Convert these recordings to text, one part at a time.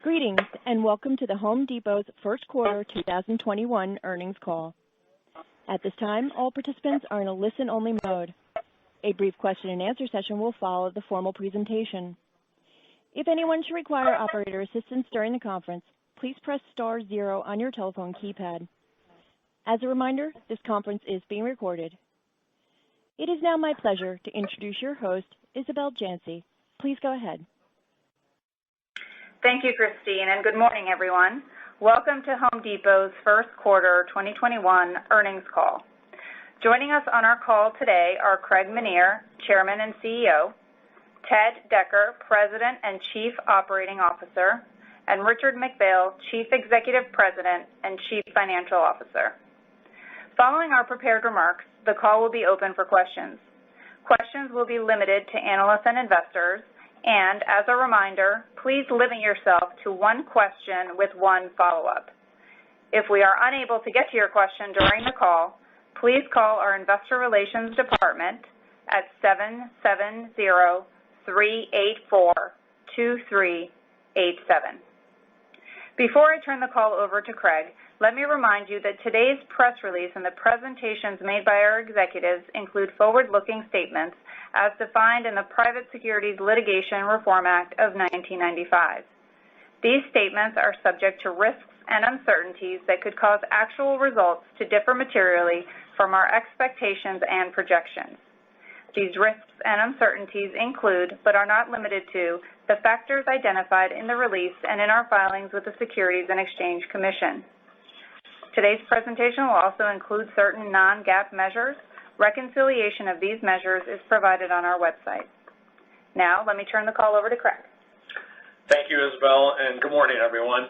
Greetings, and welcome to the Home Depot's first quarter 2021 earnings call. At this time, all participants are in a listen-only mode. A brief question and answer session will follow the formal presentation. If anyone should require operator assistance during the conference, please press star 0 on your telephone keypad. As a reminder, this conference is being recorded. It is now my pleasure to introduce your host, Isabel Janci. Please go ahead. Thank you, Christine, and good morning, everyone. Welcome to Home Depot's first quarter 2021 earnings call. Joining us on our call today are Craig Menear, Chairman and CEO, Ted Decker, President and Chief Operating Officer, and Richard McPhail, Chief Executive President and Chief Financial Officer. Following our prepared remarks, the call will be open for questions. Questions will be limited to analysts and investors, and as a reminder, please limit yourself to one question with one follow-up. If we are unable to get to your question during the call, please call our Investor Relations Department at 770-384-2387. Before I turn the call over to Craig, let me remind you that today's press release and the presentations made by our executives include forward-looking statements as defined in the Private Securities Litigation Reform Act of 1995. These statements are subject to risks and uncertainties that could cause actual results to differ materially from our expectations and projections. These risks and uncertainties include, but are not limited to, the factors identified in the release and in our filings with the Securities and Exchange Commission. Today's presentation will also include certain non-GAAP measures. Reconciliation of these measures is provided on our website. Now, let me turn the call over to Craig. Thank you, Isabel, and good morning, everyone.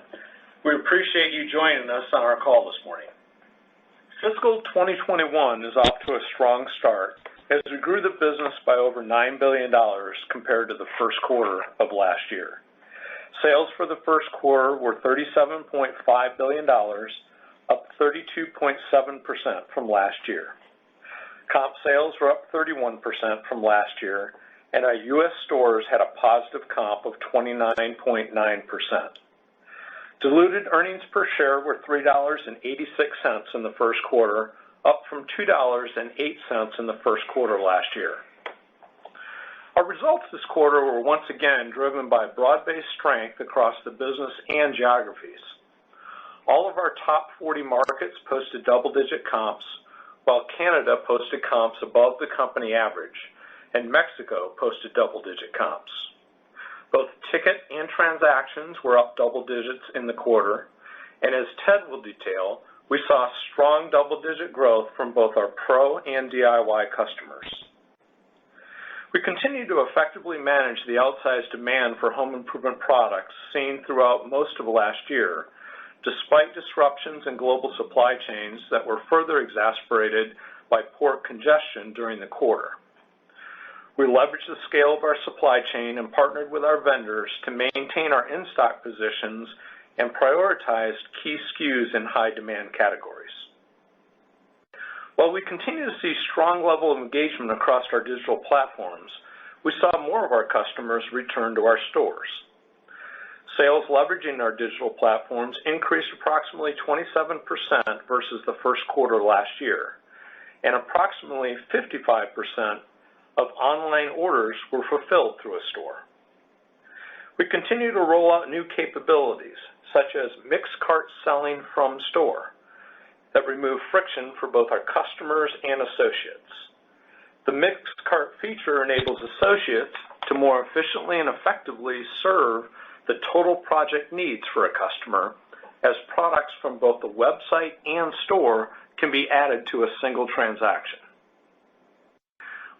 We appreciate you joining us on our call this morning. Fiscal 2021 is off to a strong start as we grew the business by over $9 billion compared to the first quarter of last year. Sales for the first quarter were $37.5 billion, up 32.7% from last year. Comp sales were up 31% from last year, and our U.S. stores had a positive comp of 29.9%. Diluted earnings per share were $3.86 in the first quarter, up from $2.08 in the first quarter last year. Our results this quarter were once again driven by broad-based strength across the business and geographies. All of our top 40 markets posted double-digit comps, while Canada posted comps above the company average, and Mexico posted double-digit comps. Both ticket and transactions were up double digits in the quarter, and as Ted will detail, we saw strong double-digit growth from both our Pro and DIY customers. We continue to effectively manage the outsized demand for home improvement products seen throughout most of last year, despite disruptions in global supply chains that were further exacerbated by port congestion during the quarter. We leveraged the scale of our supply chain and partnered with our vendors to maintain our in-stock positions and prioritized key SKUs in high-demand categories. While we continue to see strong level of engagement across our digital platforms, we saw more of our customers return to our stores. Sales leveraging our digital platforms increased approximately 27% versus the first quarter last year, and approximately 55% of online orders were fulfilled through a store. We continue to roll out new capabilities, such as mixed cart selling from store, that remove friction for both our customers and associates. The mixed cart feature enables associates to more efficiently and effectively serve the total project needs for a customer, as products from both the website and store can be added to a single transaction.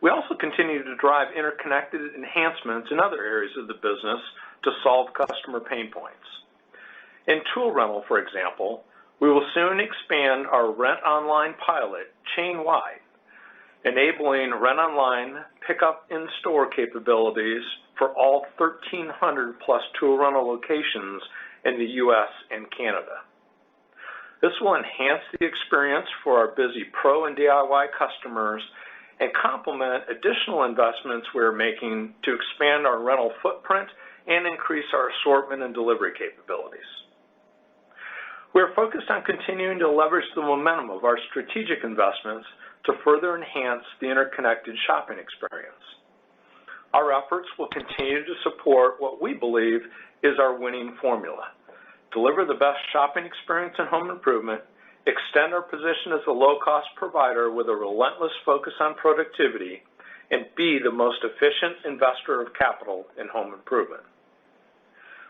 We also continue to drive interconnected enhancements in other areas of the business to solve customer pain points. In tool rental, for example, we will soon expand our Rent Online pilot chain-wide, enabling Rent Online pickup in-store capabilities for all 1,300 plus tool rental locations in the U.S. and Canada. This will enhance the experience for our busy Pro and DIY customers and complement additional investments we're making to expand our rental footprint and increase our assortment and delivery capabilities. We are focused on continuing to leverage the momentum of our strategic investments to further enhance the interconnected shopping experience. Our efforts will continue to support what we believe is our winning formula: deliver the best shopping experience in home improvement, extend our position as a low-cost provider with a relentless focus on productivity, and be the most efficient investor of capital in home improvement.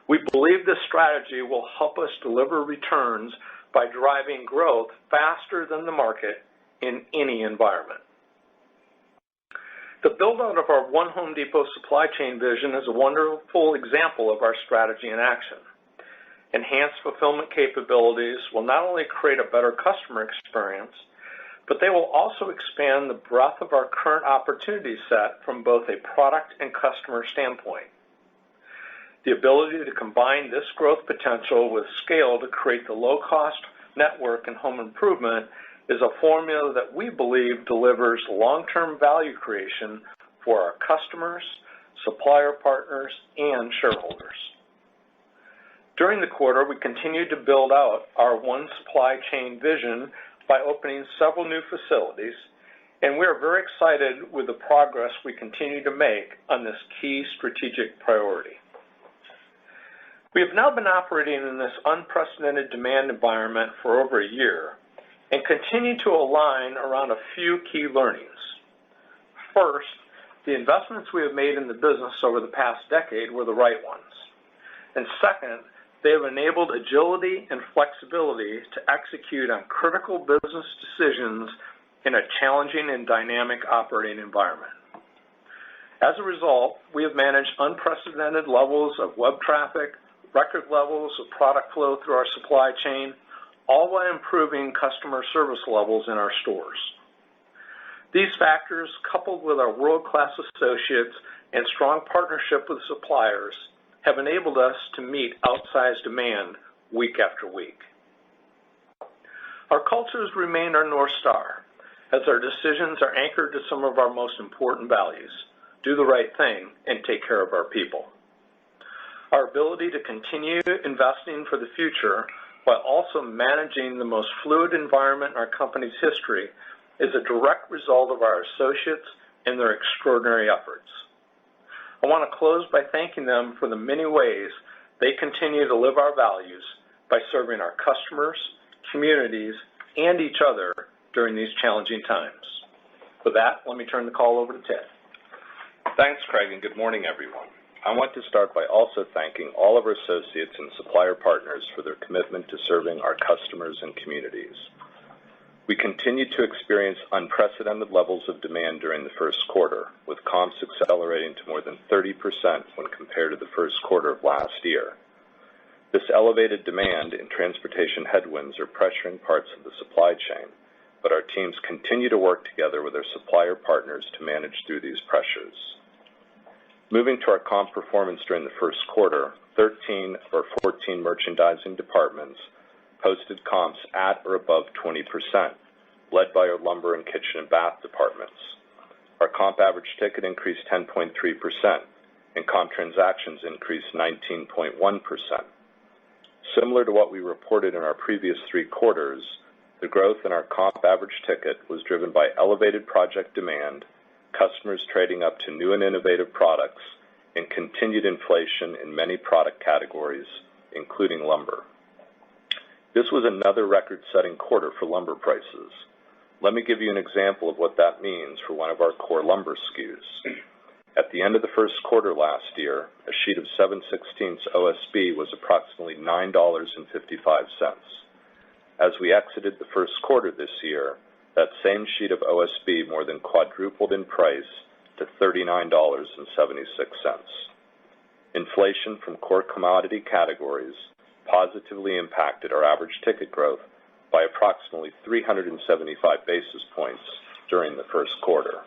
We believe this strategy will help us deliver returns by driving growth faster than the market in any environment. The build-out of our One Home Depot supply chain vision is a wonderful example of our strategy in action. Enhanced fulfillment capabilities will not only create a better customer experience, but they will also expand the breadth of our current opportunity set from both a product and customer standpoint. The ability to combine this growth potential with scale to create the low-cost network in home improvement is a formula that we believe delivers long-term value creation for our customers, supplier partners, and shareholders. During the quarter, we continued to build out our One Supply Chain vision by opening several new facilities, and we are very excited with the progress we continue to make on this key strategic priority. We have now been operating in this unprecedented demand environment for over a year and continue to align around a few key learnings. First, the investments we have made in the business over the past decade were the right ones. And second, they have enabled agility and flexibility to execute on critical business decisions in a challenging and dynamic operating environment. As a result, we have managed unprecedented levels of web traffic, record levels of product flow through our supply chain, all while improving customer service levels in our stores. These factors, coupled with our world-class associates and strong partnership with suppliers, have enabled us to meet outsized demand week after week. Our cultures remain our North Star, as our decisions are anchored to some of our most important values: do the right thing and take care of our people. Our ability to continue investing for the future while also managing the most fluid environment in our company's history is a direct result of our associates and their extraordinary efforts. I want to close by thanking them for the many ways they continue to live our values by serving our customers, communities, and each other during these challenging times. With that, let me turn the call over to Ted. Thanks, Craig, and good morning, everyone. I want to start by also thanking all of our associates and supplier partners for their commitment to serving our customers and communities. We continued to experience unprecedented levels of demand during the first quarter, with comps accelerating to more than 30% when compared to the first quarter of last year. This elevated demand and transportation headwinds are pressuring parts of the supply chain, but our teams continue to work together with our supplier partners to manage through these pressures. Moving to our comp performance during the first quarter, 13 of our 14 merchandising departments posted comps at or above 20%, led by our lumber and kitchen and bath departments. Our comp average ticket increased 10.3%, and comp transactions increased 19.1%. Similar to what we reported in our previous 3 quarters, the growth in our comp average ticket was driven by elevated project demand, customers trading up to new and innovative products, and continued inflation in many product categories, including lumber. This was another record-setting quarter for lumber prices. Let me give you an example of what that means for one of our core lumber SKUs. At the end of the first quarter last year, a sheet of 7/16 OSB was approximately $9.55. As we exited the first quarter this year, that same sheet of OSB more than quadrupled in price to $39.76. Inflation from core commodity categories positively impacted our average ticket growth by approximately 375 basis points during the first quarter.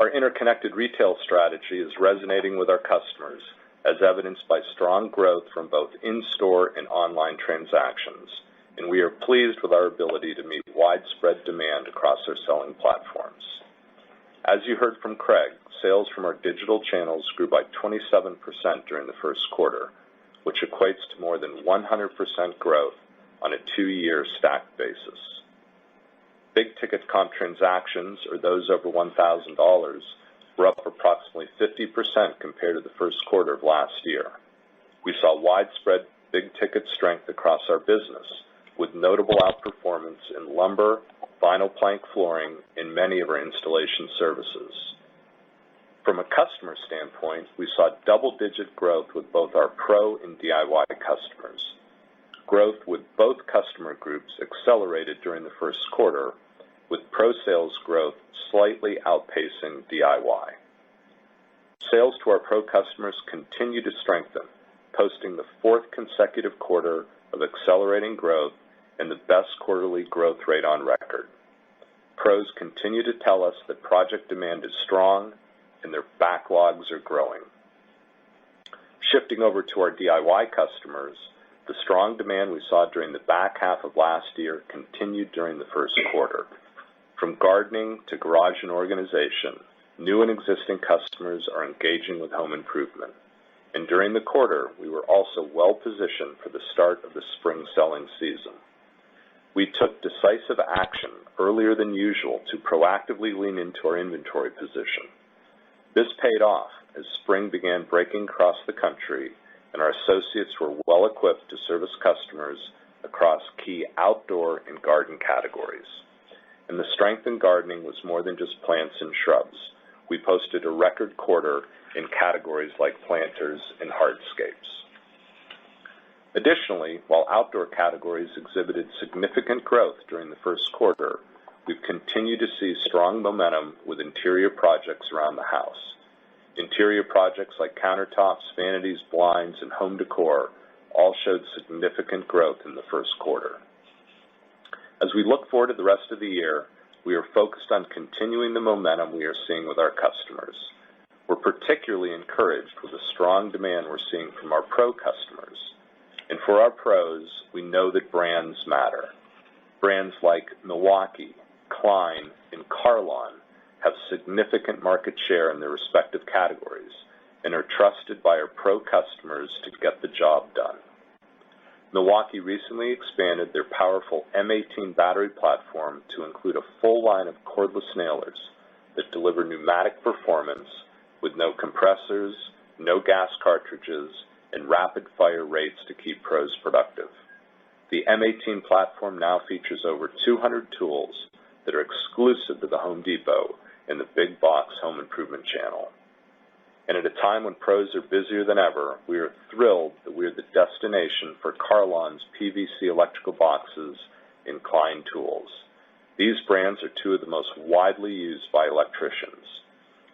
Our interconnected retail strategy is resonating with our customers, as evidenced by strong growth from both in-store and online transactions, and we are pleased with our ability to meet widespread demand across our selling platforms. As you heard from Craig, sales from our digital channels grew by 27% during the first quarter, which equates to more than 100% growth on a 2-year stacked basis. Big-ticket comp transactions, or those over $1,000, were up approximately 50% compared to the first quarter of last year. We saw widespread big-ticket strength across our business, with notable outperformance in lumber, vinyl plank flooring, and many of our installation services. From a customer standpoint, we saw double-digit growth with both our pro and DIY customers. Growth with both customer groups accelerated during the first quarter, with pro sales growth slightly outpacing DIY. Sales to our pro customers continue to strengthen, posting the 4th consecutive quarter of accelerating growth and the best quarterly growth rate on record. Pros continue to tell us that project demand is strong and their backlogs are growing. Shifting over to our DIY customers, the strong demand we saw during the back half of last year continued during the first quarter. From gardening to garage and organization, new and existing customers are engaging with home improvement. And during the quarter, we were also well positioned for the start of the spring selling season. We took decisive action earlier than usual to proactively lean into our inventory position. This paid off as spring began breaking across the country and our associates were well equipped to service customers across key outdoor and garden categories. And the strength in gardening was more than just plants and shrubs. We posted a record quarter in categories like planters and hardscapes. Additionally, while outdoor categories exhibited significant growth during the first quarter, we've continued to see strong momentum with interior projects around the house. Interior projects like countertops, vanities, blinds, and home decor all showed significant growth in the first quarter. As we look forward to the rest of the year, we are focused on continuing the momentum we are seeing with our customers. We're particularly encouraged with the strong demand we're seeing from our pro customers. And for our pros, we know that brands matter. Brands like Milwaukee, Klein, and Carlon have significant market share in their respective categories and are trusted by our pro customers to get the job done. Milwaukee recently expanded their powerful M18 battery platform to include a full line of cordless nailers that deliver pneumatic performance with no compressors, no gas cartridges, and rapid-fire rates to keep pros productive. The M18 platform now features over 200 tools that are exclusive to the Home Depot in the big box home improvement channel. And at a time when pros are busier than ever, we are thrilled that we are the destination for Carlon's PVC electrical boxes and Klein tools. These brands are two of the most widely used by electricians.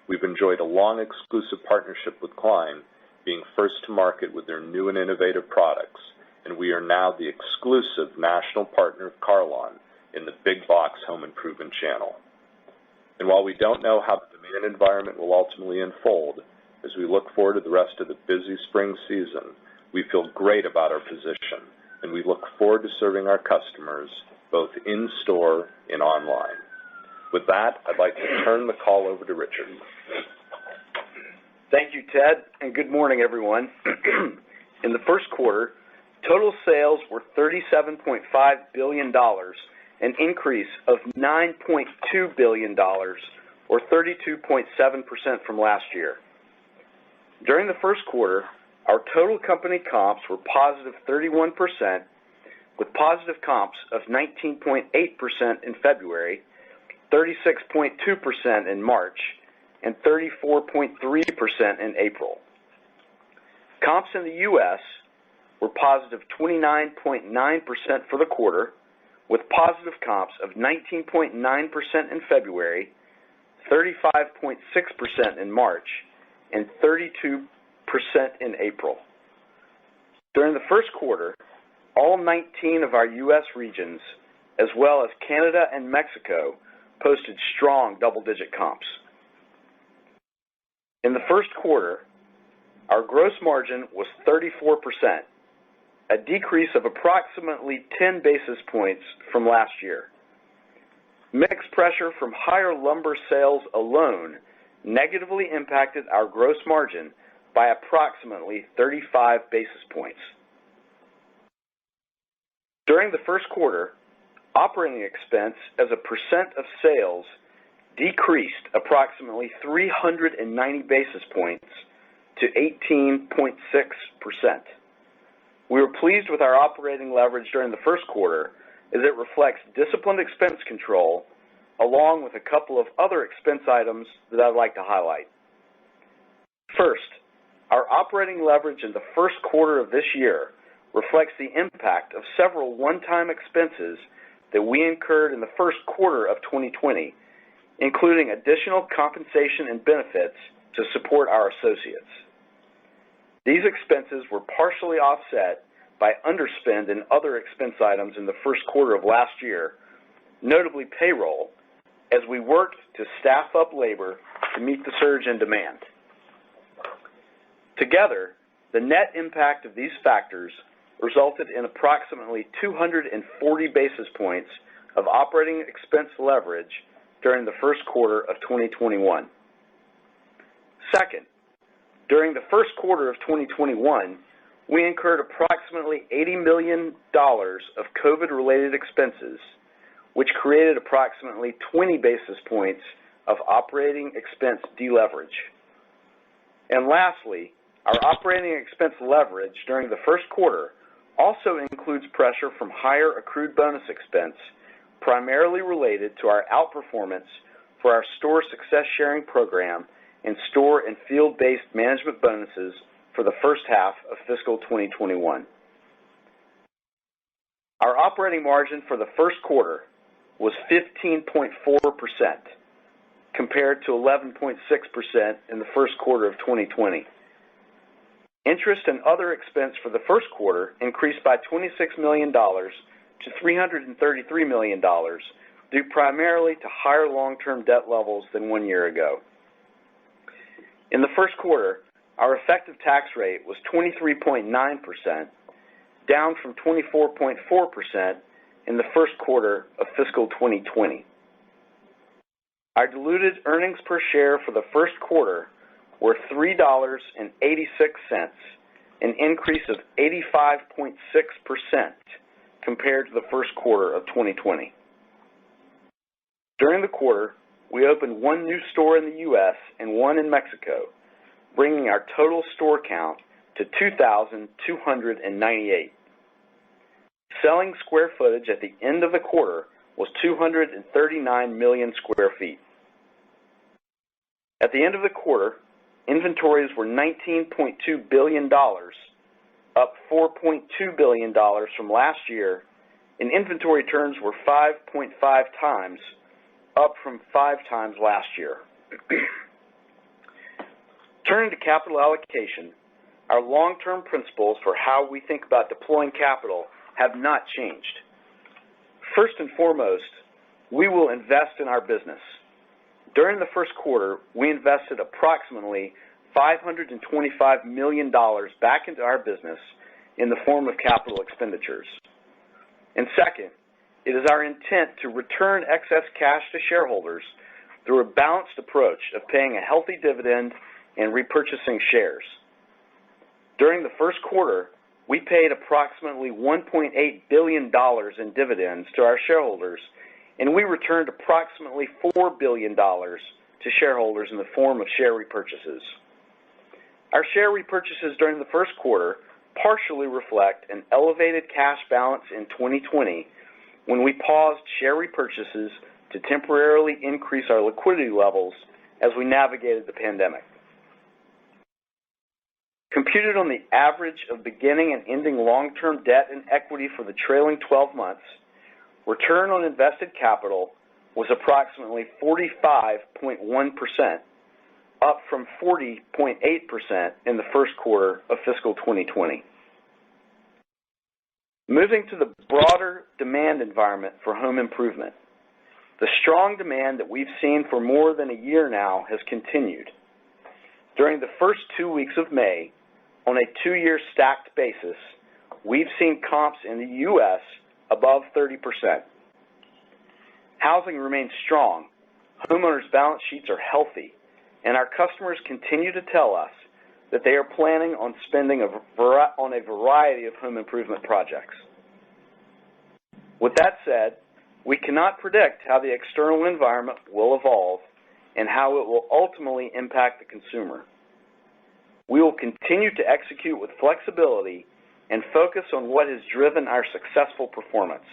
We've enjoyed a long exclusive partnership with Klein, being first to market with their new and innovative products, and we are now the exclusive national partner of Carlon in the big box home improvement channel. And while we don't know how the demand environment will ultimately unfold, as we look forward to the rest of the busy spring season, we feel great about our position, and we look forward to serving our customers both in-store and online. With that, I'd like to turn the call over to Richard. Thank you, Ted, and good morning, everyone. In the first quarter, total sales were $37.5 billion, an increase of $9.2 billion, or 32.7% from last year. During the first quarter, our total company comps were positive 31%, with positive comps of 19.8% in February, 36.2% in March, and 34.3% in April. Comps in the U.S. were positive 29.9% for the quarter, with positive comps of 19.9% in February, 35.6% in March, and 32% in April. During the first quarter, all 19 of our U.S. regions, as well as Canada and Mexico, posted strong double-digit comps. In the first quarter, our gross margin was 34%, a decrease of approximately 10 basis points from last year. Mixed pressure from higher lumber sales alone negatively impacted our gross margin by approximately 35 basis points. During the first quarter, operating expense as a percent of sales decreased approximately 390 basis points to 18.6%. We were pleased with our operating leverage during the first quarter as it reflects disciplined expense control along with a couple of other expense items that I'd like to highlight. First, our operating leverage in the first quarter of this year reflects the impact of several one-time expenses that we incurred in the first quarter of 2020, including additional compensation and benefits to support our associates. These expenses were partially offset by underspend in other expense items in the first quarter of last year, notably payroll, as we worked to staff up labor to meet the surge in demand. Together, the net impact of these factors resulted in approximately 240 basis points of operating expense leverage during the first quarter of 2021. Second, during the first quarter of 2021, we incurred approximately $80 million of COVID-related expenses, which created approximately 20 basis points of operating expense deleverage. And lastly, our operating expense leverage during the first quarter also includes pressure from higher accrued bonus expense, primarily related to our outperformance for our store success sharing program and store and field-based management bonuses for the first half of fiscal 2021. Our operating margin for the first quarter was 15.4% compared to 11.6% in the first quarter of 2020. Interest and other expense for the first quarter increased by $26 million to $333 million, due primarily to higher long-term debt levels than 1 year ago. In the first quarter, our effective tax rate was 23.9%, down from 24.4% in the first quarter of fiscal 2020. Our diluted earnings per share for the first quarter were $3.86, an increase of 85.6% compared to the first quarter of 2020. During the quarter, we opened 1 new store in the U.S. and 1 in Mexico, bringing our total store count to 2,298. Selling square footage at the end of the quarter was 239 million square feet. At the end of the quarter, inventories were $19.2 billion, up $4.2 billion from last year, and inventory turns were 5.5 times, up from 5 times last year. Turning to capital allocation, our long-term principles for how we think about deploying capital have not changed. First and foremost, we will invest in our business. During the first quarter, we invested approximately $525 million back into our business in the form of capital expenditures. And second, it is our intent to return excess cash to shareholders through a balanced approach of paying a healthy dividend and repurchasing shares. During the first quarter, we paid approximately $1.8 billion in dividends to our shareholders, and we returned approximately $4 billion to shareholders in the form of share repurchases. Our share repurchases during the first quarter partially reflect an elevated cash balance in 2020 when we paused share repurchases to temporarily increase our liquidity levels as we navigated the pandemic. Computed on the average of beginning and ending long-term debt and equity for the trailing 12 months, return on invested capital was approximately 45.1%, up from 40.8% in the first quarter of fiscal 2020. Moving to the broader demand environment for home improvement. The strong demand that we've seen for more than a year now has continued. During the first 2 weeks of May, on a 2-year stacked basis, we've seen comps in the U.S. above 30%. Housing remains strong, homeowners' balance sheets are healthy, and our customers continue to tell us that they are planning on spending on a variety of home improvement projects. With that said, we cannot predict how the external environment will evolve and how it will ultimately impact the consumer. We will continue to execute with flexibility and focus on what has driven our successful performance.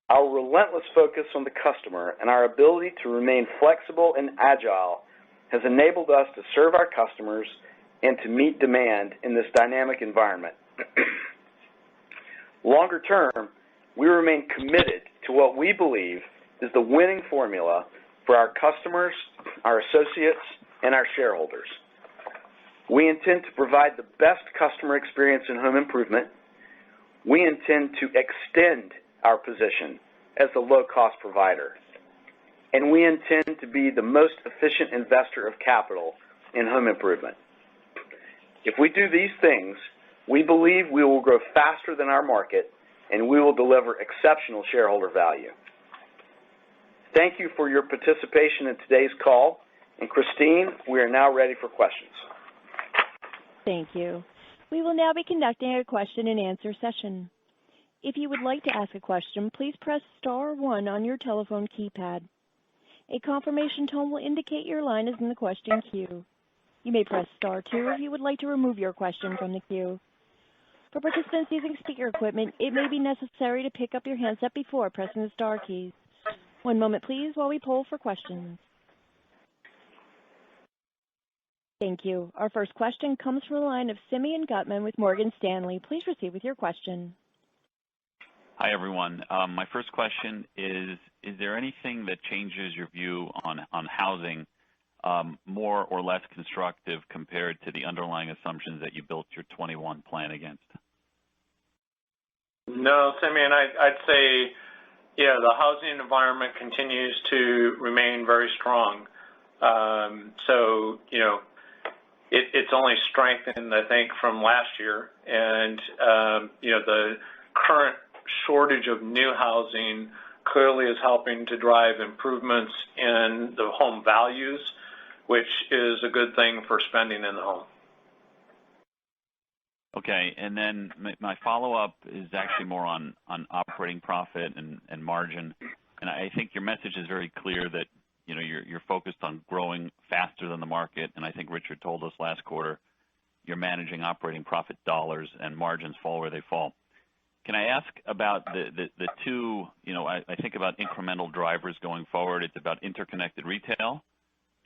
Our relentless focus on the customer and our ability to remain flexible and agile has enabled us to serve our customers and to meet demand in this dynamic environment. Longer term, we remain committed to what we believe is the winning formula for our customers, our associates, and our shareholders. We intend to provide the best customer experience in home improvement. We intend to extend our position as the low-cost provider. And we intend to be the most efficient investor of capital in home improvement. If we do these things, we believe we will grow faster than our market and we will deliver exceptional shareholder value. Thank you for your participation in today's call. And Christine, we are now ready for questions. Thank you. We will now be conducting a question and answer session. If you would like to ask a question, please press star 1 on your telephone keypad. A confirmation tone will indicate your line is in the question queue. You may press star 2 if you would like to remove your question from the queue. For participants using speaker equipment, it may be necessary to pick up your handset before pressing the star keys. One moment, please, while we poll for questions. Thank you. Our first question comes from the line of Simeon Gutman with Morgan Stanley. Please proceed with your question. Hi, everyone. My first question is there anything that changes your view on housing more or less constructive compared to the underlying assumptions that you built your 21 plan against? No, Simeon, I'd say, the housing environment continues to remain very strong. It's only strengthened, I think, from last year. And, the current shortage of new housing clearly is helping to drive improvements in the home values, which is a good thing for spending in the home. Okay, and then my follow-up is actually more on operating profit and margin. And I think your message is very clear that you're focused on growing faster than the market. And I think Richard told us last quarter you're managing operating profit dollars and margins fall where they fall. Can I ask about the two, I think about incremental drivers going forward. It's about interconnected retail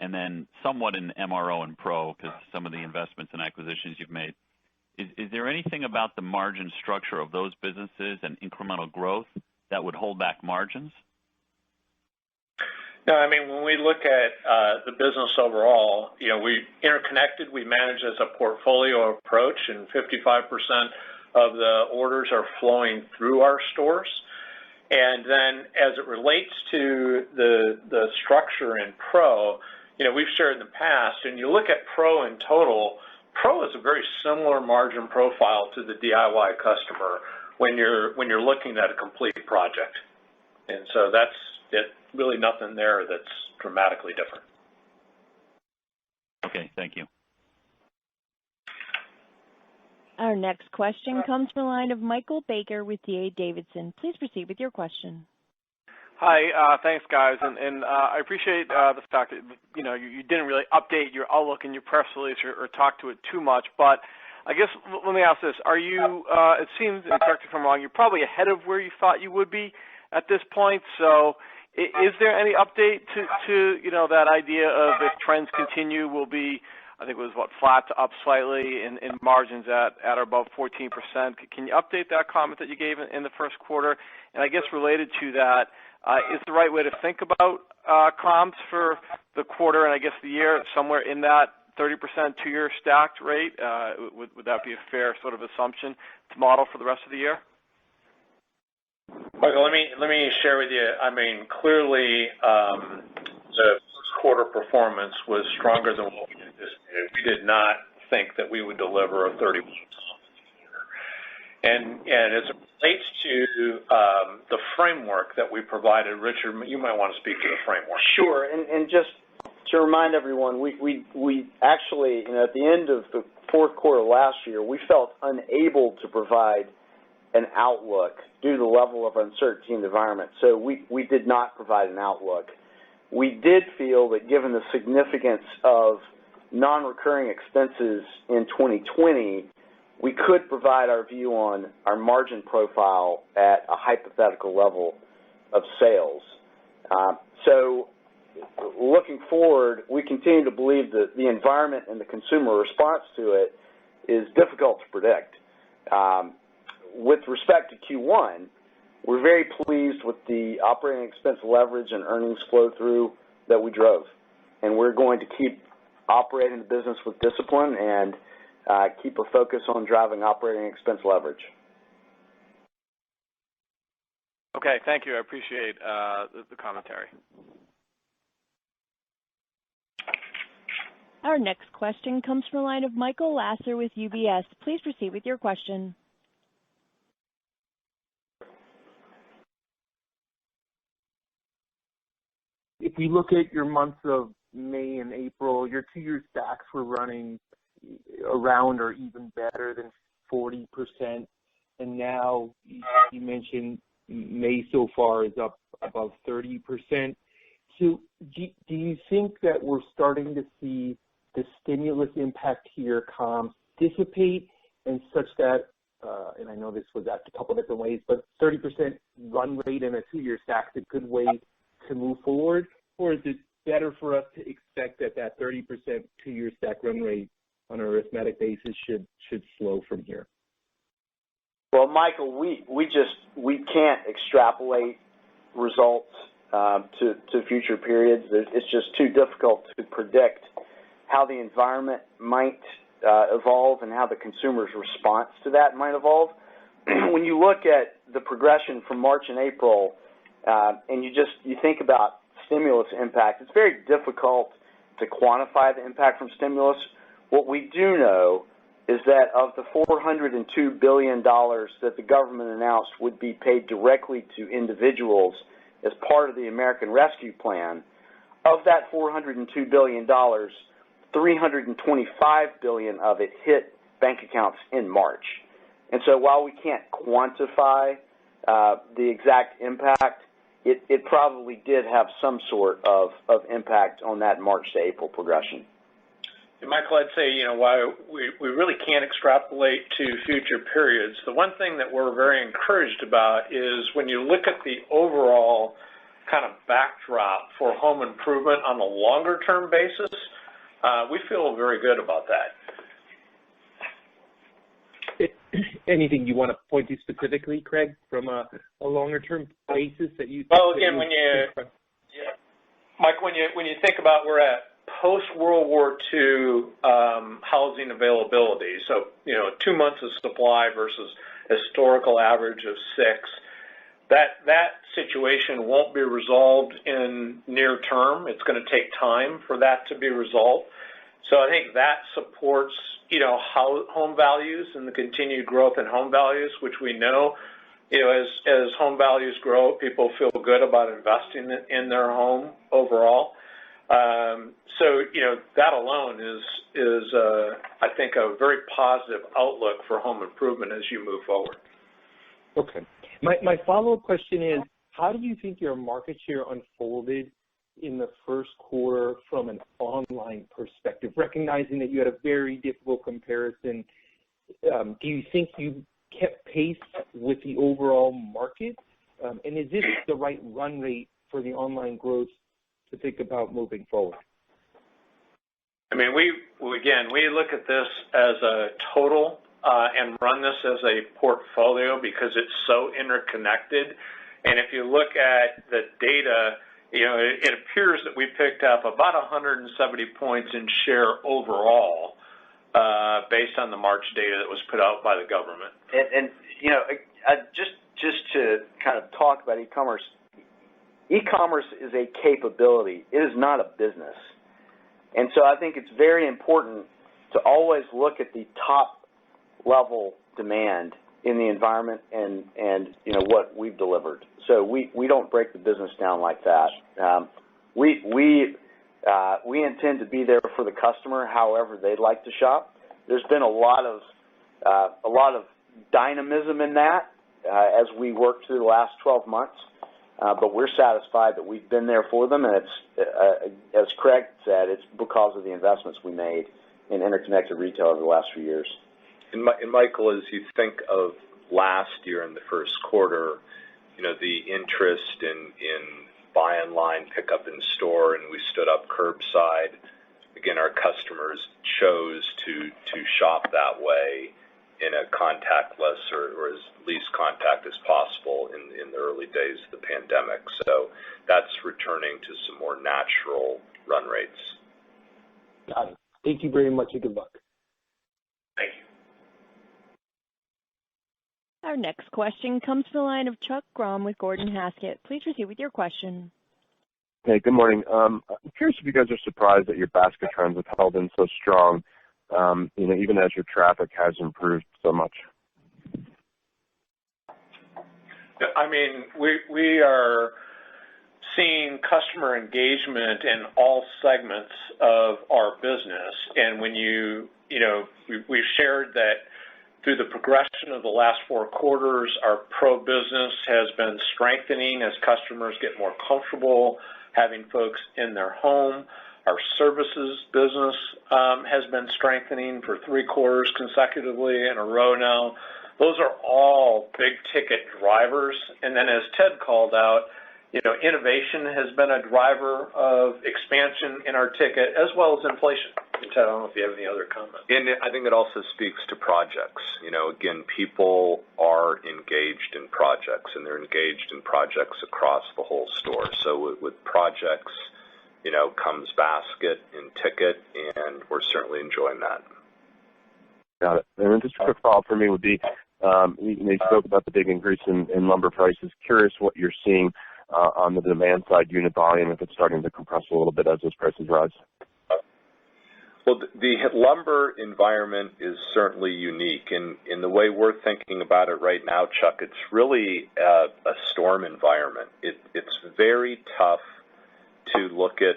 and then somewhat in MRO and Pro because some of the investments and acquisitions you've made. Is there anything about the margin structure of those businesses and incremental growth that would hold back margins? No, I mean, when we look at the business overall, we interconnected, we manage as a portfolio approach, and 55% of the orders are flowing through our stores. And then as it relates to the structure in Pro, we've shared in the past, and you look at Pro in total, Pro is a very similar margin profile to the DIY customer when you're looking at a complete project. And so that's it. Really nothing there that's dramatically different. Okay, thank you. Our next question comes from the line of Michael Baker with D.A. Davidson. Please proceed with your question. Hi, thanks, guys, and I appreciate the fact that you didn't really update your outlook in your press release or talk to it too much. But I guess let me ask this: Are you? It seems, and correct me if I'm wrong, you're probably ahead of where you thought you would be at this point. So, is there any update to that idea of if trends continue, will be? I think it was flat to up slightly in margins at or above 14%. Can you update that comment that you gave in the first quarter? And I guess related to that, is the right way to think about comps for the quarter and I guess the year somewhere in that 30% 2-year stacked rate? Would that be a fair sort of assumption to model for the rest of the year? Michael, let me share with you. I mean, clearly the first quarter performance was stronger than what we anticipated. We did not think that we would deliver a 30% comp in the year. And as it relates to the framework that we provided, Richard, you might want to speak to the framework. Sure, and just to remind everyone, we actually, at the end of the fourth quarter last year, we felt unable to provide an outlook due to the level of uncertainty in the environment. So we did not provide an outlook. We did feel that given the significance of non-recurring expenses in 2020, we could provide our view on our margin profile at a hypothetical level of sales. So looking forward, we continue to believe that the environment and the consumer response to it is difficult to predict. With respect to Q1, we're very pleased with the operating expense leverage and earnings flow through that we drove. And we're going to keep operating the business with discipline and keep a focus on driving operating expense leverage. Okay, thank you. I appreciate the commentary. Our next question comes from the line of Michael Lasser with UBS. Please proceed with your question. If we look at your months of May and April, your two-year stacks were running around or even better than 40%, and now you mentioned May so far is up above 30%. So do you think that we're starting to see the stimulus impact to your comps dissipate and such that, and I know this was asked a couple different ways, but 30% run rate in a two-year stack is a good way to move forward? Or is it better for us to expect that 30% two-year stack run rate on an arithmetic basis should slow from here? Well, Michael, we can't extrapolate results to future periods. It's just too difficult to predict how the environment might evolve and how the consumer's response to that might evolve. When you look at the progression from March and April, and you think about stimulus impact, it's very difficult to quantify the impact from stimulus. What we do know is that of the $402 billion that the government announced would be paid directly to individuals as part of the American Rescue Plan, of that $402 billion, $325 billion of it hit bank accounts in March. And so while we can't quantify the exact impact, it probably did have some sort of impact on that March to April progression. And Michael, I'd say, while we really can't extrapolate to future periods, the one thing that we're very encouraged about is when you look at the overall kind of backdrop for home improvement on a longer-term basis, we feel very good about that. Anything you want to point to specifically, Craig, from a longer-term basis that you? Well, again, Mike, when you think about we're at post-World War II housing availability, so 2 months of supply versus historical average of 6. That situation won't be resolved in near term. It's going to take time for that to be resolved. So I think that supports home values and the continued growth in home values, which we know, as home values grow, people feel good about investing in their home overall. So that alone is I think a very positive outlook for home improvement as you move forward. Okay. My follow-up question is, how do you think your market share unfolded in the first quarter from an online perspective, recognizing that you had a very difficult comparison? Do you think you kept pace with the overall market? And is this the right run rate for the online growth to think about moving forward? I mean, we look at this as a total and run this as a portfolio because it's so interconnected. And if you look at the data, it appears that we picked up about 170 points in share overall based on the March data that was put out by the government. And just to kind of talk about e-commerce, e-commerce is a capability. It is not a business. And so I think it's very important to always look at the top level demand in the environment and what we've delivered. So we don't break the business down like that. We intend to be there for the customer however they'd like to shop. There's been a lot of dynamism in that as we work through the last 12 months. But we're satisfied that we've been there for them, and it's, as Craig said, it's because of the investments we made in interconnected retail over the last few years. And Michael, as you think of last year in the first quarter, the interest in buy online, pick up in store, and we stood up curbside. Again, our customers chose to shop that way in a contactless or as least contact as possible in the early days of the pandemic. So that's returning to some more natural run rates. Got it. Thank you very much and good luck. Thank you. Our next question comes from the line of Chuck Grom with Gordon Haskett. Please proceed with your question. Hey, good morning. I'm curious if you guys are surprised that your basket trends have held in so strong, even as your traffic has improved so much. I mean, we are seeing customer engagement in all segments of our business, and when we've shared that through the progression of the last 4 quarters, our pro business has been strengthening as customers get more comfortable having folks in their home. Our services business has been strengthening for 3 quarters consecutively in a row now. Those are all big ticket drivers. And then as Ted called out, innovation has been a driver of expansion in our ticket as well as inflation. And Ted, I don't know if you have any other comments. And I think it also speaks to projects. Again, people are engaged in projects, and they're engaged in projects across the whole store. So with projects, comes basket and ticket, and we're certainly enjoying that. Got it. And then just a quick follow-up for me would be, you spoke about the big increase in lumber prices. Curious what you're seeing on the demand side, unit volume, if it's starting to compress a little bit as those prices rise. Well, the lumber environment is certainly unique. In the way we're thinking about it right now, Chuck, it's really a storm environment. It's very tough to look at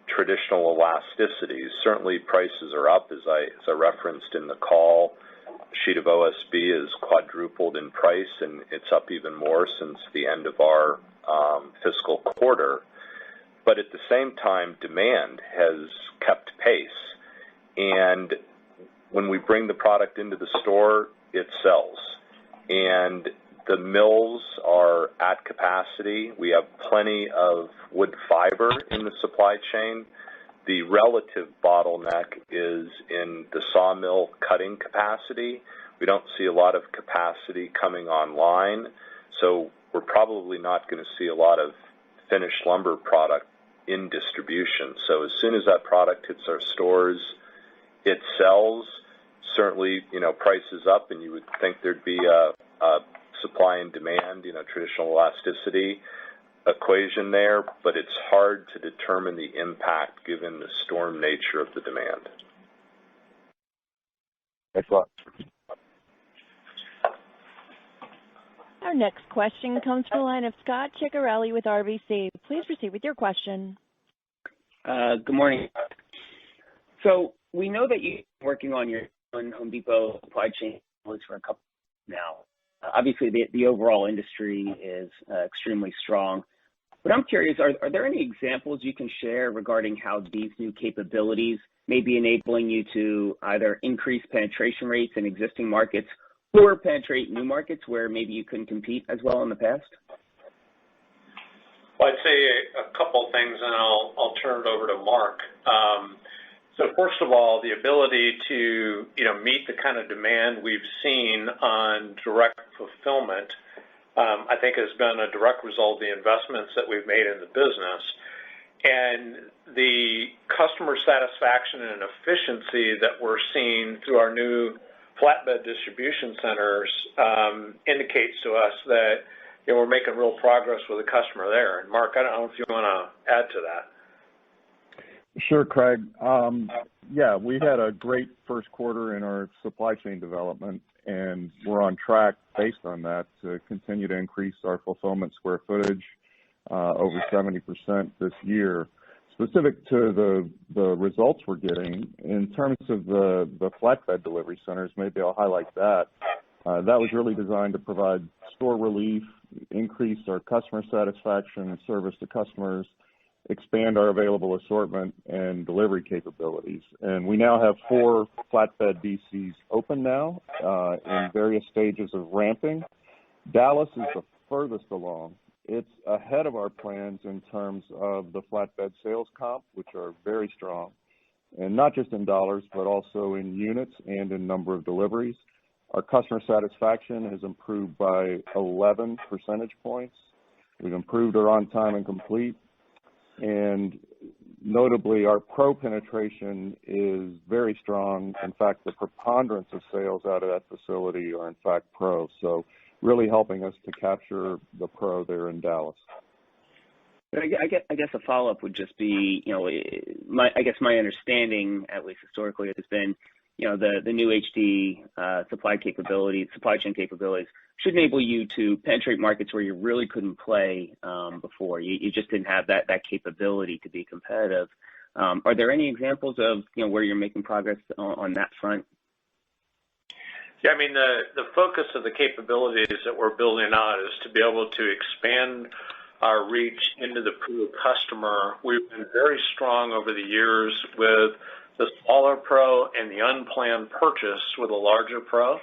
traditional elasticities. Certainly prices are up, as I referenced in the call. A sheet of OSB is quadrupled in price, and it's up even more since the end of our fiscal quarter. But at the same time, demand has kept pace. And when we bring the product into the store, it sells. And the mills are at capacity. We have plenty of wood fiber in the supply chain. The relative bottleneck is in the sawmill cutting capacity. We don't see a lot of capacity coming online, so we're probably not going to see a lot of finished lumber product in distribution. So as soon as that product hits our stores, it sells. Certainly, price is up, and you would think there'd be a supply and demand, traditional elasticity equation there, but it's hard to determine the impact given the storm nature of the demand. Thanks a lot. Our next question comes from the line of Scot Ciccarelli with RBC. Please proceed with your question. Good morning. So we know that you're working on your Home Depot supply chain for a couple now. Obviously, the overall industry is extremely strong. But I'm curious, are there any examples you can share regarding how these new capabilities may be enabling you to either increase penetration rates in existing markets or penetrate new markets where maybe you couldn't compete as well in the past? Well, I'd say a couple things, and I'll turn it over to Mark. So first of all, the ability to meet the kind of demand we've seen on direct fulfillment, I think has been a direct result of the investments that we've made in the business. And the customer satisfaction and efficiency that we're seeing through our new flatbed distribution centers indicates to us that we're making real progress with the customer there. And Mark, I don't know if you want to add to that. Sure, Craig. Yeah, we had a great first quarter in our supply chain development, and we're on track based on that to continue to increase our fulfillment square footage over 70% this year. Specific to the results we're getting, in terms of the flatbed delivery centers, maybe I'll highlight that. That was really designed to provide store relief, increase our customer satisfaction and service to customers, expand our available assortment and delivery capabilities. And we now have 4 flatbed DCs open now in various stages of ramping. Dallas is the furthest along. It's ahead of our plans in terms of the flatbed sales comp, which are very strong, and not just in dollars, but also in units and in number of deliveries. Our customer satisfaction has improved by 11 percentage points. We've improved our on-time and complete. And notably, our pro penetration is very strong. In fact, the preponderance of sales out of that facility are, in fact, pro. So really helping us to capture the pro there in Dallas. I guess a follow-up would just be, my understanding, at least historically, has been, the new HD supply chain capabilities should enable you to penetrate markets where you really couldn't play before. You just didn't have that capability to be competitive. Are there any examples of where you're making progress on that front? Yeah, I mean, the focus of the capabilities that we're building out is to be able to expand our reach into the pro customer. We've been very strong over the years with the smaller pro and the unplanned purchase with a larger pro.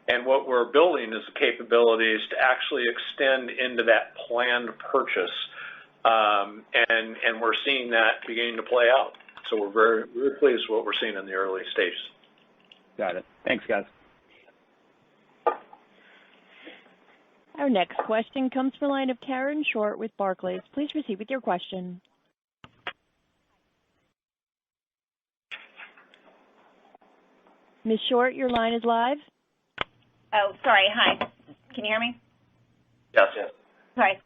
And what we're building is the capabilities to actually extend into that planned purchase. And we're seeing that beginning to play out. So we're very, very pleased with what we're seeing in the early stages. Got it. Thanks, guys. Our next question comes from the line of Karen Short with Barclays. Please proceed with your question. Ms. Short, your line is live. Oh, sorry. Hi. Can you hear me? Yes. Sorry.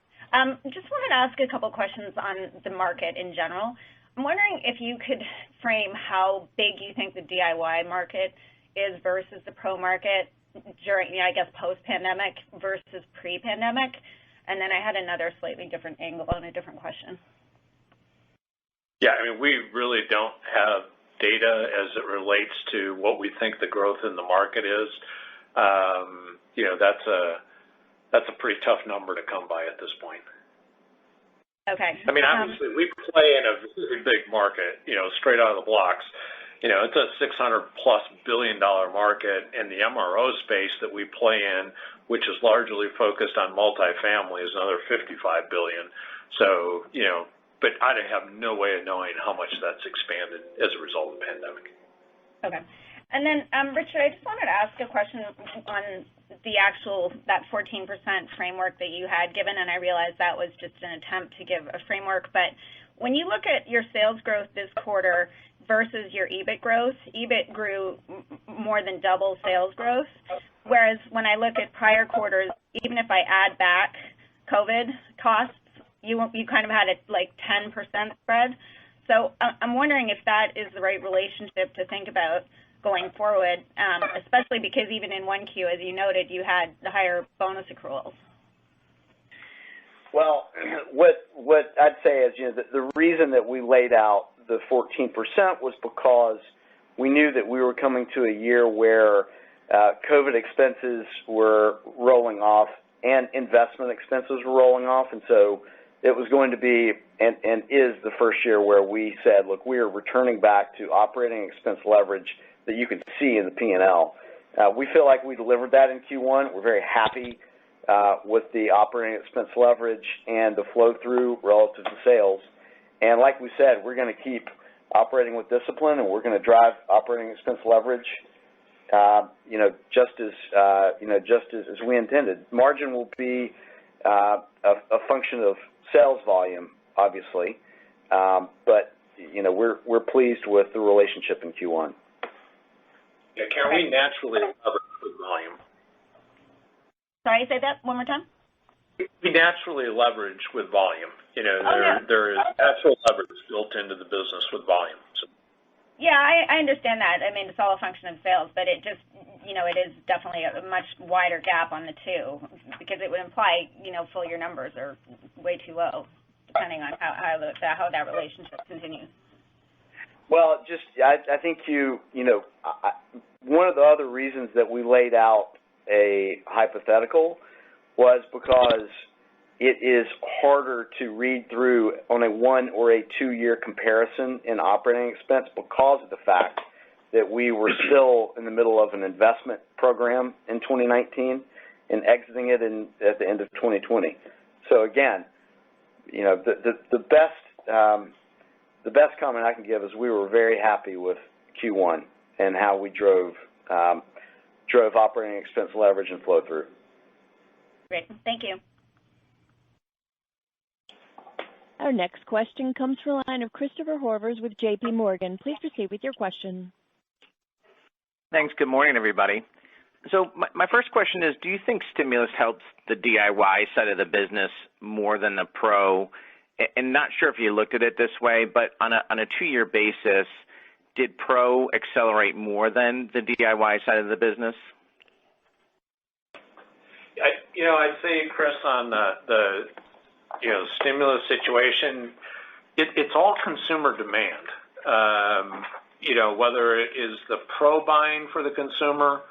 Just wanted to ask a couple questions on the market in general. I'm wondering if you could frame how big you think the DIY market is versus the pro market during, post-pandemic versus pre-pandemic. And then I had another slightly different angle on a different question. Yeah, I mean, we really don't have data as it relates to what we think the growth in the market is. That's a pretty tough number to come by at this point. Okay. I mean, obviously, we play in a very big market, straight out of the blocks. It's a $600+ billion market, and the MRO space that we play in, which is largely focused on multifamily, is another $55 billion. So, but I have no way of knowing how much that's expanded as a result of the pandemic. Okay. And then, Richard, I just wanted to ask a question on that 14% framework that you had given, and I realized that was just an attempt to give a framework. But when you look at your sales growth this quarter versus your EBIT growth, EBIT grew more than double sales growth, whereas when I look at prior quarters, even if I add back COVID costs, you kind of had a 10% spread. So I'm wondering if that is the right relationship to think about going forward, especially because even in 1Q, as you noted, you had the higher bonus accruals. Well, what I'd say is, the reason that we laid out the 14% was because we knew that we were coming to a year where COVID expenses were rolling off and investment expenses were rolling off, and so it was going to be and is the first year where we said, look, we are returning back to operating expense leverage that you can see in the P&L. We feel like we delivered that in Q1. We're very happy with the operating expense leverage and the flow-through relative to sales. And like we said, we're going to keep operating with discipline, and we're going to drive operating expense leverage, just as we intended. Margin will be a function of sales volume, obviously, but we're pleased with the relationship in Q1. Yeah, Karen, we naturally leverage with volume. Sorry, say that one more time. We naturally leverage with volume. There is natural leverage built into the business with volume. So. Yeah, I understand that. I mean, it's all a function of sales, but it just, it is definitely a much wider gap on the two because it would imply, full year numbers are way too low, depending on how that relationship continues. Well, I think one of the other reasons that we laid out a hypothetical was because it is harder to read through on a 1 or a 2 year comparison in operating expense because of the fact that we were still in the middle of an investment program in 2019 and exiting it at the end of 2020. So again, the best comment I can give is we were very happy with Q1 and how we drove operating expense leverage and flow through. Great, thank you. Our next question comes from the line of Christopher Horvers with J.P. Morgan. Please proceed with your question. Thanks. Good morning, everybody. So my first question is, do you think stimulus helps the DIY side of the business more than the pro? And not sure if you looked at it this way, but on a 2-year basis, did pro accelerate more than the DIY side of the business? I'd say, Chris, on the stimulus situation, it's all consumer demand. Whether it is the pro buying for the consumer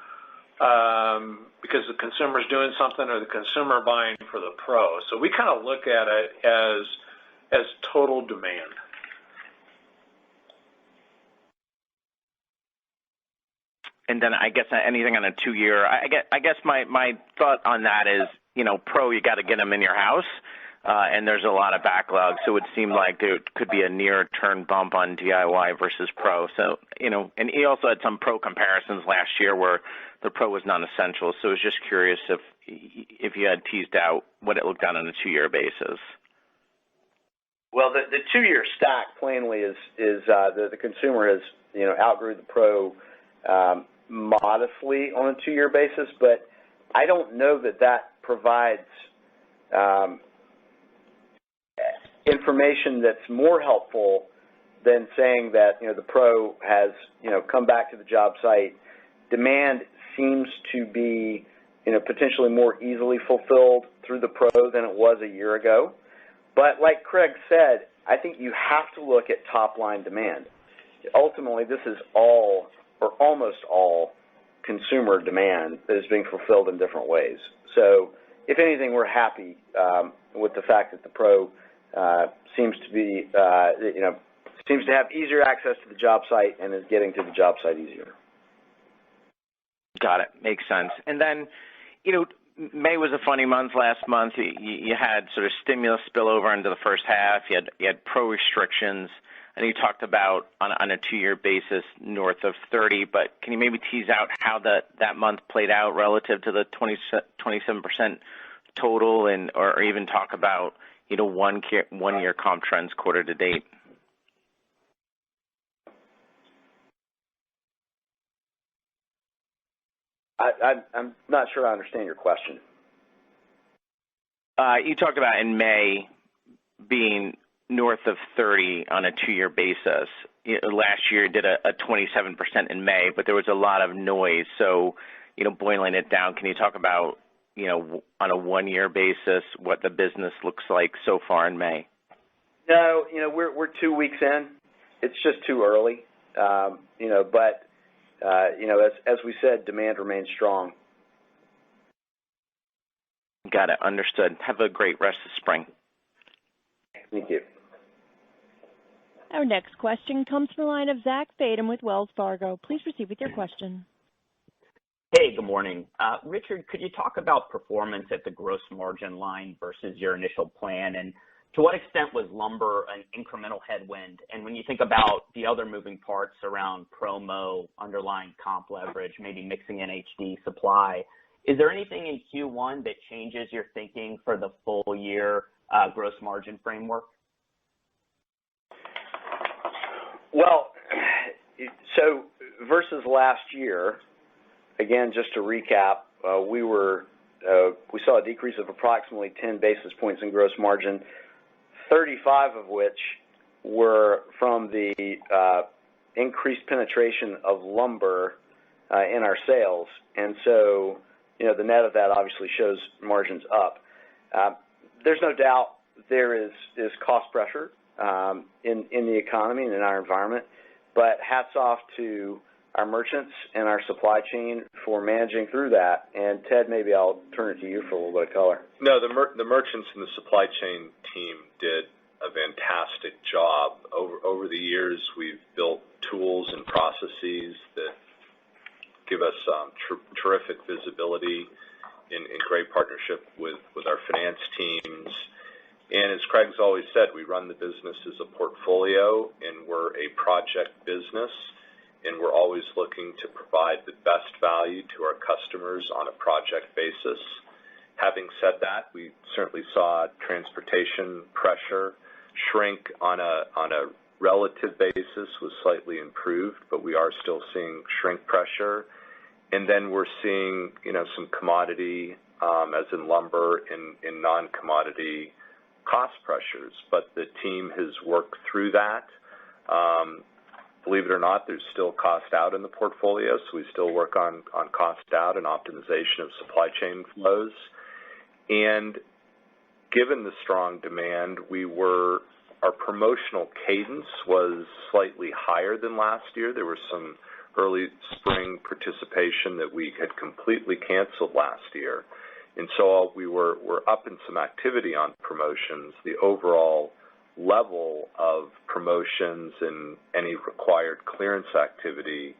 because the consumer's doing something or the consumer buying for the pro. So we kind of look at it as total demand. And then I guess anything on a 2-year, I guess my thought on that is, pro, you got to get them in your house. And there's a lot of backlog, so it would seem like there could be a near-term bump on DIY versus pro. So, and he also had some pro comparisons last year where the pro was non-essential. So I was just curious if you had teased out what it looked on a 2-year basis. Well, the 2-year stack plainly is the consumer has outgrew the pro modestly on a 2-year basis, but I don't know that provides information that's more helpful than saying that the pro has come back to the job site. Demand seems to be potentially more easily fulfilled through the pro than it was a year ago. But like Craig said, I think you have to look at top line demand. Ultimately, this is all or almost all consumer demand that is being fulfilled in different ways. So if anything, we're happy with the fact that the pro seems to have easier access to the job site and is getting to the job site easier. Got it. Makes sense. And then, May was a funny month last month. You had sort of stimulus spill over into the first half. You had pro restrictions. And you talked about on a 2-year basis north of 30, but can you maybe tease out how that month played out relative to the 27% total, and or even talk about 1-year comp trends quarter to date? I'm not sure I understand your question. You talked about in May being north of 30 on a 2-year basis. Last year did a 27% in May, but there was a lot of noise. So, boiling it down, can you talk about, on a 1-year basis, what the business looks like so far in May? No, we're 2 weeks in. It's just too early. But as we said, demand remains strong. Got it. Understood. Have a great rest of spring. Thank you. Our next question comes from the line of Zach Fadem with Wells Fargo. Please proceed with your question. Hey, good morning. Richard, could you talk about performance at the gross margin line versus your initial plan, and to what extent was lumber an incremental headwind? And when you think about the other moving parts around promo, underlying comp leverage, maybe mixing in HD supply, is there anything in Q1 that changes your thinking for the full year gross margin framework? Well, so versus last year, again, just to recap, we saw a decrease of approximately 10 basis points in gross margin, 35 of which were from the increased penetration of lumber in our sales, and so the net of that obviously shows margins up. There's no doubt there is cost pressure in the economy and in our environment, but hats off to our merchants and our supply chain for managing through that. And Ted, maybe I'll turn it to you for a little bit of color. No, the merchants and the supply chain team did a fantastic job. Over the years, we've built tools and processes that give us terrific visibility in great partnership with our finance teams. And as Craig's always said, we run the business as a portfolio, and we're a project business, and we're always looking to provide the best value to our customers on a project basis. Having said that, we certainly saw transportation pressure shrink on a relative basis, was slightly improved, but we are still seeing shrink pressure. And then we're seeing, some commodity, as in lumber, in non-commodity cost pressures. But the team has worked through that. Believe it or not, there's still cost out in the portfolio, so we still work on cost out and optimization of supply chain flows. And given the strong demand, our promotional cadence was slightly higher than last year. There was some early spring participation that we had completely canceled last year. And so we were up in some activity on promotions. The overall level of promotions and any required clearance activity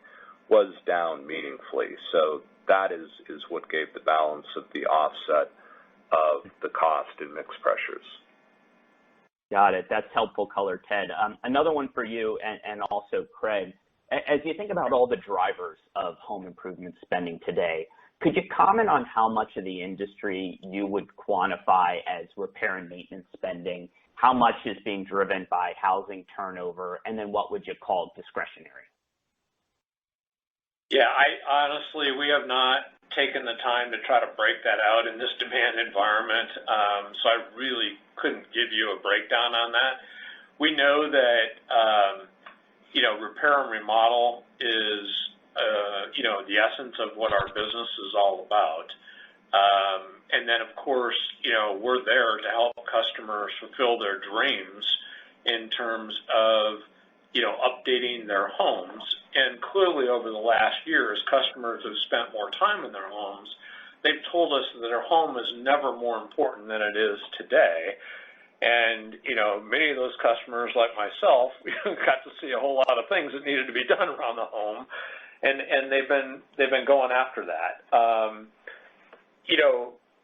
was down meaningfully. So that is what gave the balance of the offset of the cost and mix pressures. Got it. That's helpful color, Ted. Another one for you and also Craig. As you think about all the drivers of home improvement spending today, could you comment on how much of the industry you would quantify as repair and maintenance spending, how much is being driven by housing turnover, and then what would you call discretionary? Yeah, honestly, we have not taken the time to try to break that out in this demand environment, so I really couldn't give you a breakdown on that. We know that repair and remodel is the essence of what our business is all about. And then, of course, we're there to help customers fulfill their dreams in terms of, updating their homes. And clearly over the last year, as customers have spent more time in their homes, they've told us that their home is never more important than it is today. And, many of those customers, like myself, got to see a whole lot of things that needed to be done around the home. And they've been going after that.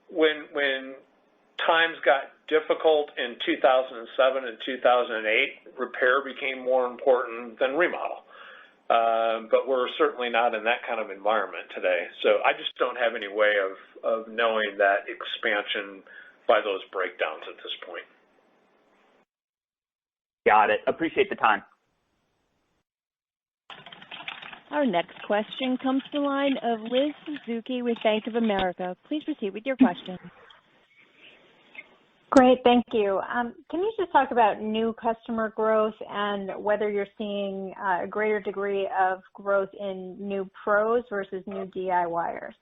When times got difficult in 2007 and 2008, repair became more important than remodel. But we're certainly not in that kind of environment today. So I just don't have any way of knowing that expansion by those breakdowns at this point. Got it. Appreciate the time. Our next question comes to the line of Liz Suzuki with Bank of America. Please proceed with your question. Great, thank you. Can you just talk about new customer growth and whether you're seeing a greater degree of growth in new pros versus new DIYers?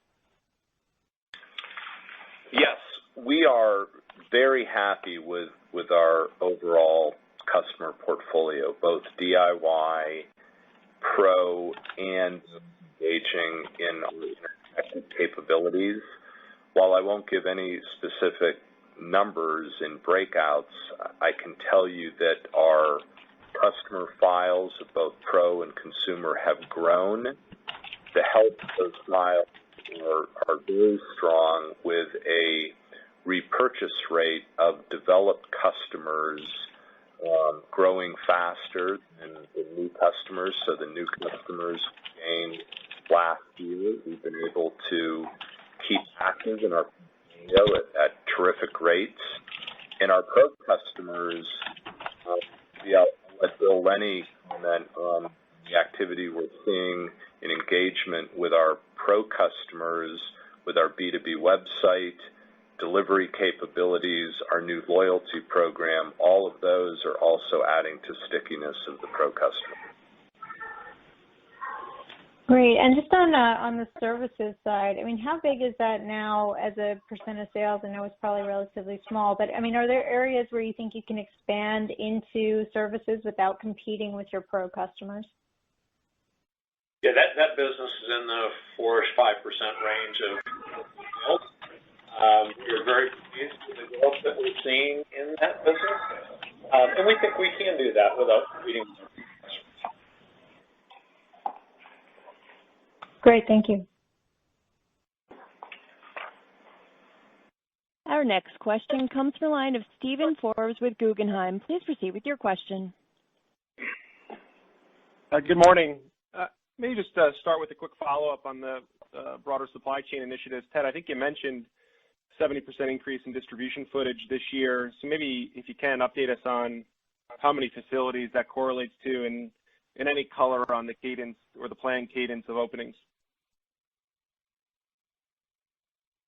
Yes, we are very happy with our overall customer portfolio, both DIY, pro, and engaging in our capabilities. While I won't give any specific numbers and breakouts, I can tell you that our customer files of both pro and consumer have grown. The health of those files are very strong, with a repurchase rate of developed customers growing faster than the new customers. So the new customers gained last year. We've been able to keep active in our portfolio at terrific rates. And our pro customers, I'll let Bill Lenny comment on the activity we're seeing in engagement with our pro customers, with our B2B website, delivery capabilities, our new loyalty program. All of those are also adding to stickiness of the pro customer. Great. And just on the services side, I mean, how big is that now as a percent of sales? I know it's probably relatively small, but I mean, are there areas where you think you can expand into services without competing with your pro customers? Yeah, that business is in the 4-5% range of sales. We're very pleased with the growth that we're seeing in that business, and we think we can do that without competing with our customers. Great, thank you. Our next question comes from the line of Steven Forbes with Guggenheim. Please proceed with your question. Good morning. Maybe just start with a quick follow-up on the broader supply chain initiatives. Ted, I think you mentioned 70% increase in distribution footage this year. So maybe if you can update us on how many facilities that correlates to and any color on the cadence or the planned cadence of openings.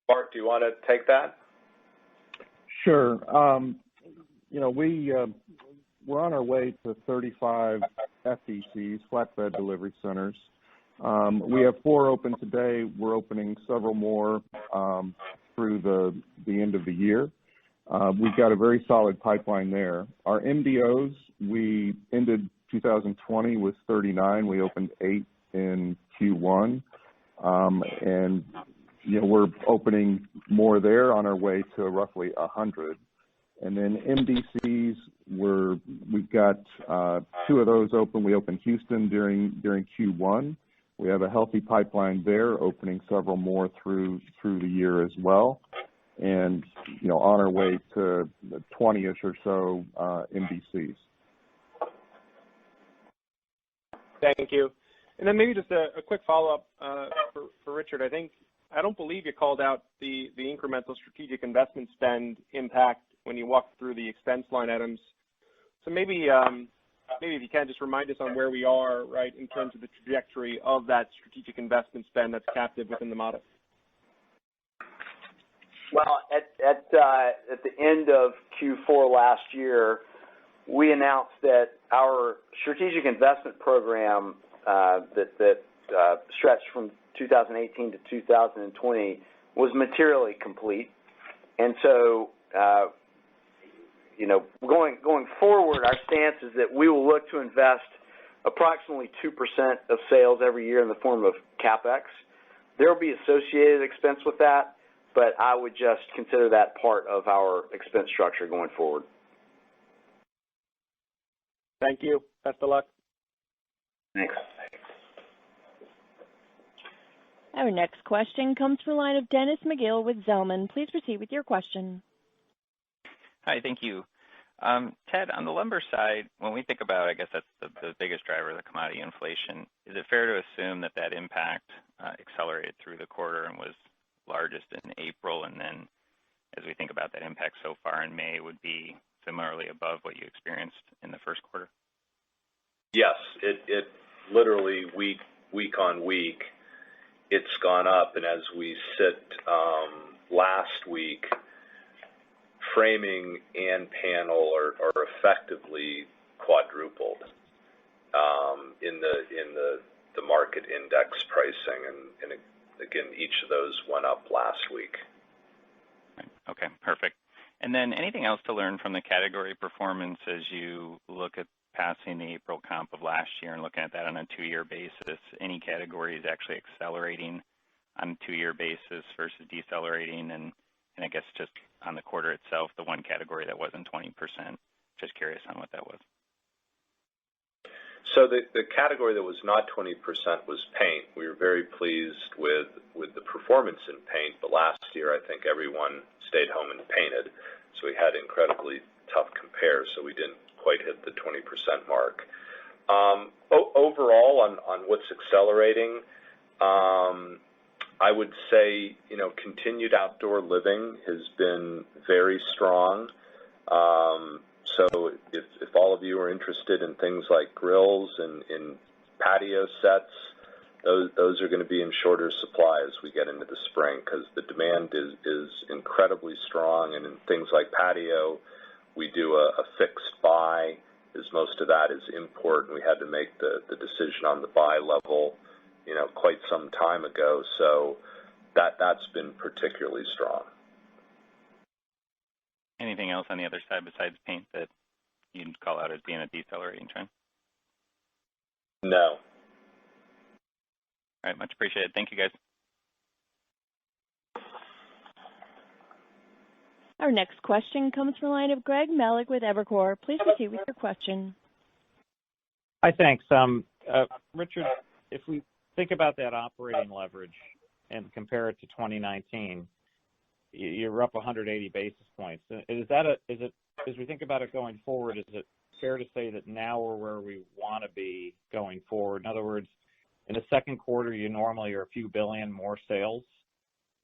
Mark, do you want to take that? Sure. We're on our way to 35 FDCs, flatbed delivery centers. We have 4 open today. We're opening several more through the end of the year. We've got a very solid pipeline there. Our MDOs, we ended 2020 with 39. We opened 8 in Q1. And we're opening more there, on our way to roughly 100. And then MDCs, we've got 2 of those open. We opened Houston during Q1. We have a healthy pipeline there, opening several more through the year as well. And on our way to 20-ish or so MDCs. Thank you. And then maybe just a quick follow-up for Richard. I don't believe you called out the incremental strategic investment spend impact when you walked through the expense line items. So maybe if you can just remind us on where we are, right, in terms of the trajectory of that strategic investment spend that's captive within the model. Well, at the end of Q4 last year, we announced that our strategic investment program that stretched from 2018 to 2020 was materially complete. And so, going forward, our stance is that we will look to invest approximately 2% of sales every year in the form of CapEx. There will be associated expense with that, but I would just consider that part of our expense structure going forward. Thank you. Best of luck. Thanks. Our next question comes from the line of Dennis McGill with Zelman. Please proceed with your question. Hi, thank you. Ted, on the lumber side, when we think about, I guess that's the biggest driver of the commodity inflation, is it fair to assume that impact accelerated through the quarter and was largest in April, and then as we think about that impact so far in May, would be similarly above what you experienced in the first quarter? Yes, it literally week on week, it's gone up, and as we sit last week, framing and panel are effectively quadrupled in the market index pricing, and again, each of those went up last week. Okay, perfect. And then anything else to learn from the category performance as you look at passing the April comp of last year and looking at that on a 2-year basis? Any categories actually accelerating on a 2-year basis versus decelerating? And I guess just on the quarter itself, the one category that wasn't 20%, just curious on what that was. So the category that was not 20% was paint. We were very pleased with the performance in paint, but last year I think everyone stayed home and painted, so we had incredibly tough compares, so we didn't quite hit the 20% mark. Overall, on what's accelerating, I would say, continued outdoor living has been very strong. So if all of you are interested in things like grills and in patio sets, those are going to be in shorter supply as we get into the spring, because the demand is incredibly strong. And in things like patio, we do a fixed buy, as most of that is import, and we had to make the decision on the buy level quite some time ago. So that's been particularly strong. Anything else on the other side besides paint that you'd call out as being a decelerating trend? No. All right, much appreciated. Thank you, guys. Our next question comes from the line of Greg Melich with Evercore. Please proceed with your question. Hi, thanks. Richard, if we think about that operating leverage and compare it to 2019, you're up 180 basis points. As we think about it going forward, is it fair to say that now we're where we want to be going forward? In other words, in the second quarter, you normally are a few billion more sales,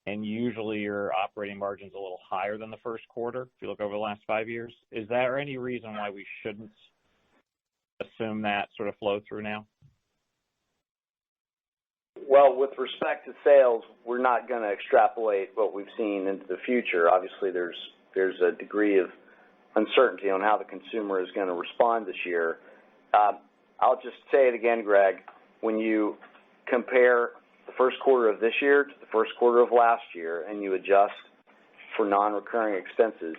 and usually your operating margin's a little higher than the first quarter, if you look over the last 5 years. Is there any reason why we shouldn't assume that sort of flow through now? Well, with respect to sales, we're not going to extrapolate what we've seen into the future. Obviously, there's a degree of uncertainty on how the consumer is going to respond this year. I'll just say it again, Greg. When you compare the first quarter of this year to the first quarter of last year and you adjust for non-recurring expenses,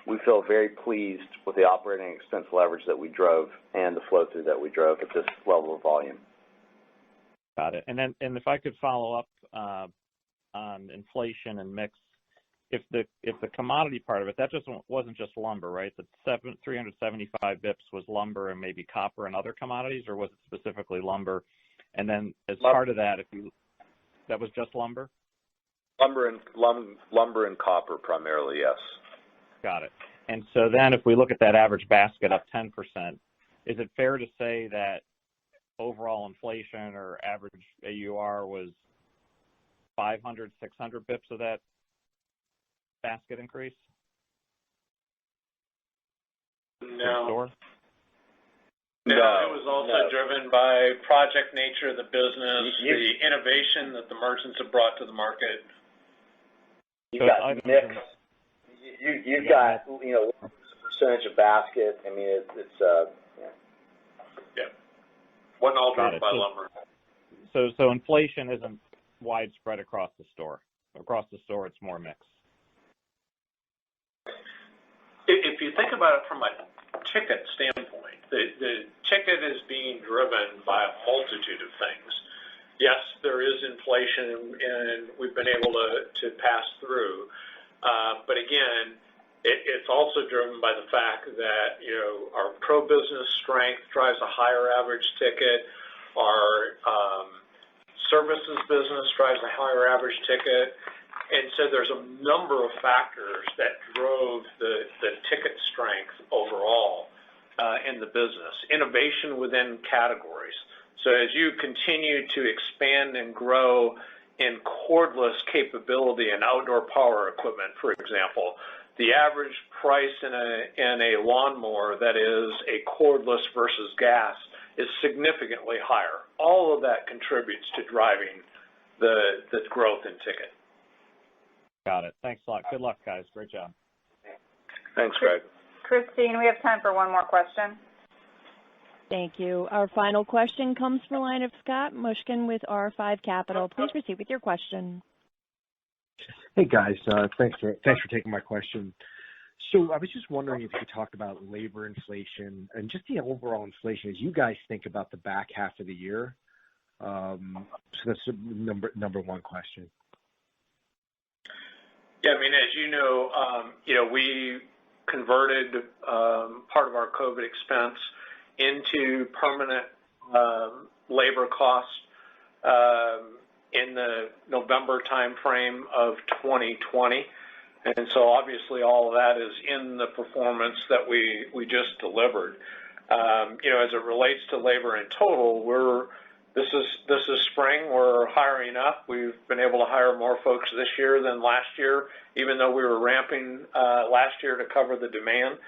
we feel very pleased with the operating expense leverage that we drove and the flow-through that we drove at this level of volume. Got it. And if I could follow up on inflation and mix, if the commodity part of it, that just wasn't just lumber, right? The 375 bips was lumber and maybe copper and other commodities, or was it specifically lumber? And then as part of that, that was just lumber? Lumber and copper primarily, yes. Got it. And so then if we look at that average basket up 10%, is it fair to say that overall inflation or average AUR was 500, 600 bips of that basket increase? No. No, it was also driven by project nature of the business, the innovation that the merchants have brought to the market. You've got mix. You've got, percentage of basket. I mean, it's yeah. Wasn't all driven by lumber. So inflation isn't widespread across the store. Across the store, it's more mixed. If you think about it from a ticket standpoint, the ticket is being driven by a multitude of things. Yes, there is inflation, and we've been able to pass through. But again, it's also driven by the fact that our pro business strength drives a higher average ticket. Our services business drives a higher average ticket. And so there's a number of factors that drove the ticket strength overall in the business. Innovation within categories. So as you continue to expand and grow in cordless capability and outdoor power equipment, for example, the average price in a lawnmower that is a cordless versus gas is significantly higher. All of that contributes to driving the growth in ticket. Got it. Thanks a lot. Good luck, guys. Great job. Thanks, Greg. Christine, we have time for one more question. Thank you. Our final question comes from the line of Scott Mushkin with R5 Capital. Please proceed with your question. Hey, guys. Thanks for taking my question. So I was just wondering if you could talk about labor inflation and just the overall inflation as you guys think about the back half of the year. So that's number one question. Yeah, I mean, as you know, we converted part of our COVID expense into permanent labor costs in the November timeframe of 2020. And so obviously all of that is in the performance that we just delivered. As it relates to labor in total, this is spring. We're hiring up. We've been able to hire more folks this year than last year, even though we were ramping last year to cover the demand.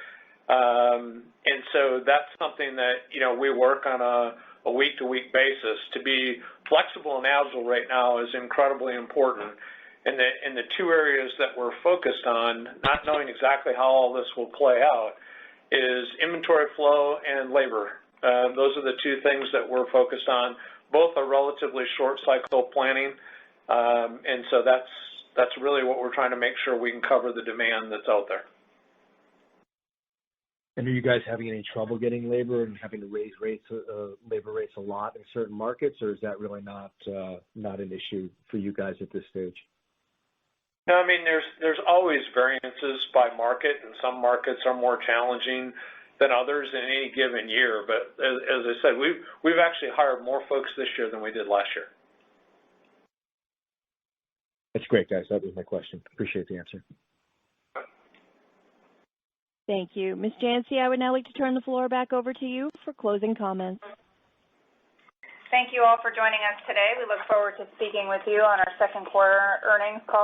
And so that's something that, we work on a week-to-week basis. To be flexible and agile right now is incredibly important. And the two areas that we're focused on, not knowing exactly how all this will play out, is inventory flow and labor. Those are the two things that we're focused on. both are relatively short cycle planning, and so that's really what we're trying to make sure we can cover the demand that's out there. And are you guys having any trouble getting labor and having to raise labor rates a lot in certain markets, or is that really not an issue for you guys at this stage? No, I mean, there's always variances by market, and some markets are more challenging than others in any given year. But as I said, we've actually hired more folks this year than we did last year. That's great, guys. That was my question. Appreciate the answer. Thank you. Ms. Jancy, I would now like to turn the floor back over to you for closing comments. Thank you all for joining us today. We look forward to speaking with you on our second quarter earnings call.